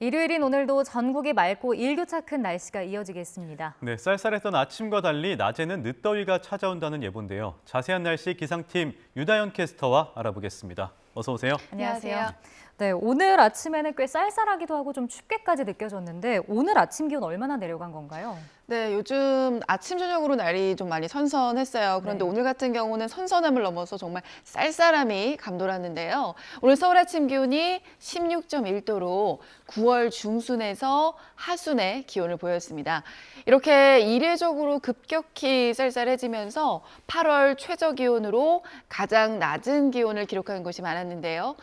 일요일인 오늘도 전국이 맑고 일교차 큰 날씨가 이어지겠습니다. 네, 쌀쌀했던 아침과 달리 낮에는 늦더위가 찾아온다는 예보인데요. 자세한 날씨 기상팀 유다연 캐스터와 알아보겠습니다. 어서 오세요. 안녕하세요. 네, 오늘 아침에는 꽤 쌀쌀하기도 하고 좀 춥게까지 느껴졌는데 오늘 아침 기온 얼마나 내려간 건가요? 네, 요즘 아침, 저녁으로 날이 좀 많이 선선했어요. 그런데 네. 오늘 같은 경우는 선선함을 넘어서 정말 쌀쌀함이 감돌았는데요. 오늘 서울 아침 기온이 16.1도로 9월 중순에서 하순의 기온을 보였습니다. 이렇게 이례적으로 급격히 쌀쌀해지면서 8월 최저 기온으로 가장 낮은 기온을 기록한 곳이 많았는데요.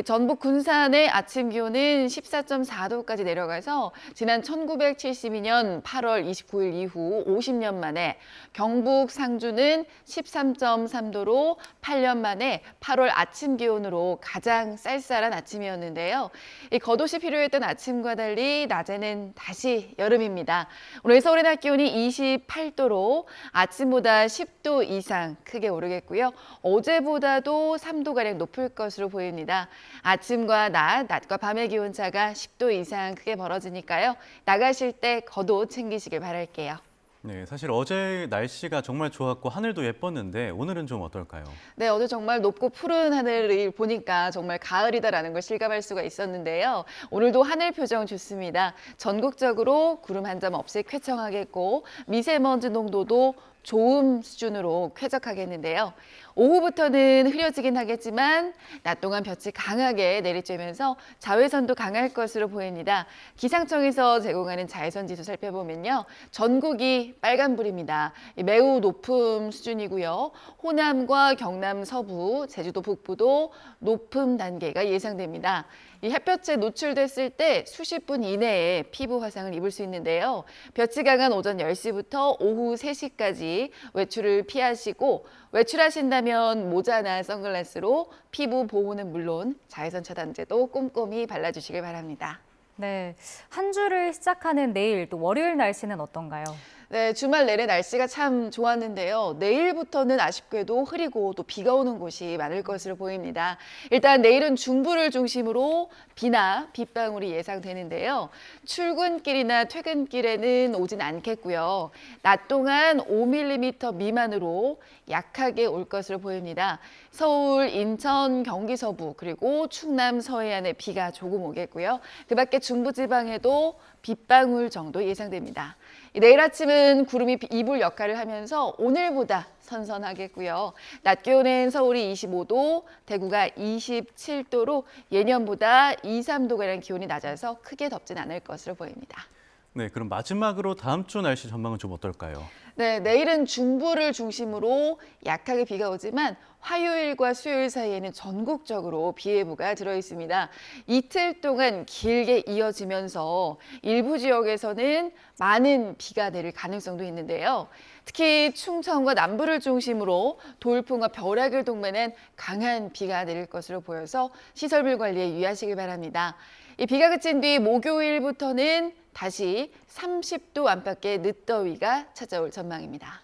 전북 군산의 아침 기온은 14.4도까지 내려가서 지난 1972년 8월 29일 이후 50년 만에, 경북 상주는 13.3도로 8년 만에 8월 아침 기온으로 가장 쌀쌀한 아침이었는데요. 이 겉옷이 필요했던 아침과 달리 낮에는 다시 여름입니다. 오늘 서울의 낮 기온이 28도로 아침보다 10도 이상 크게 오르겠고요. 어제보다도 3도가량 높을 것으로 보입니다. 아침과 낮과 밤의 기온차가 10도 이상 크게 벌어지니까요. 나가실 때 겉옷 챙기시길 바랄게요. 네, 사실 어제 날씨가 정말 좋았고 하늘도 예뻤는데 오늘은 좀 어떨까요? 네, 어제 정말 높고 푸른 하늘을 보니까 정말 가을이다라는 걸 실감할 수가 있었는데요. 오늘도 하늘 표정 좋습니다. 전국적으로 구름 한 점 없이 쾌청하겠고 미세먼지 농도도 좋음 수준으로 쾌적하겠는데요. 오후부터는 흐려지긴 하겠지만 낮 동안 볕이 강하게 내리쬐면서 자외선도 강할 것으로 보입니다. 기상청에서 제공하는 자외선 지수 살펴보면요. 전국이 빨간불입니다. 매우 높음 수준이고요. 호남과 경남 서부, 제주도 북부도 높음 단계가 예상됩니다. 이 햇볕에 노출됐을 때 수십 분 이내에 피부 화상을 입을 수 있는데요. 볕이 강한 오전 10시부터 오후 3시까지 외출을 피하시고 외출하신다면 모자나 선글라스로 피부 보호는 물론 자외선 차단제도 꼼꼼히 발라주시길 바랍니다. 네, 한 주를 시작하는 내일 또 월요일 날씨는 어떤가요? 네, 주말 내내 날씨가 참 좋았는데요. 내일부터는 아쉽게도 흐리고 또 비가 오는 곳이 많을 것으로 보입니다. 일단 내일은 중부를 중심으로 비나 빗방울이 예상되는데요. 출근길이나 퇴근길에는 오진 않겠고요. 낮 동안 5mm 미만으로 약하게 올 것으로 보입니다. 서울, 인천, 경기 서부 그리고 충남 서해안에 비가 조금 오겠고요. 그 밖에 중부지방에도 빗방울 정도 예상됩니다. 내일 아침은 구름이 이불 역할을 하면서 오늘보다 선선하겠고요. 낮 기온은 서울이 25도, 대구가 27도로 예년보다 2, 3도가량 기온이 낮아서 크게 덥진 않을 것으로 보입니다. 네, 그럼 마지막으로 다음 주 날씨 전망은 좀 어떨까요? 네, 내일은 중부를 중심으로 약하게 비가 오지만 화요일과 수요일 사이에는 전국적으로 비 예보가 들어 있습니다. 이틀 동안 길게 이어지면서 일부 지역에서는 많은 비가 내릴 가능성도 있는데요. 특히 충청과 남부를 중심으로 돌풍과 벼락을 동반한 강한 비가 내릴 것으로 보여서 시설물 관리에 유의하시길 바랍니다. 이 비가 그친 뒤 목요일부터는 다시 30도 안팎의 늦더위가 찾아올 전망입니다.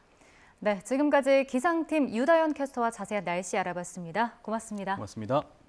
네, 지금까지 기상팀 유다연 캐스터와 자세한 날씨 알아봤습니다. 고맙습니다. 고맙습니다.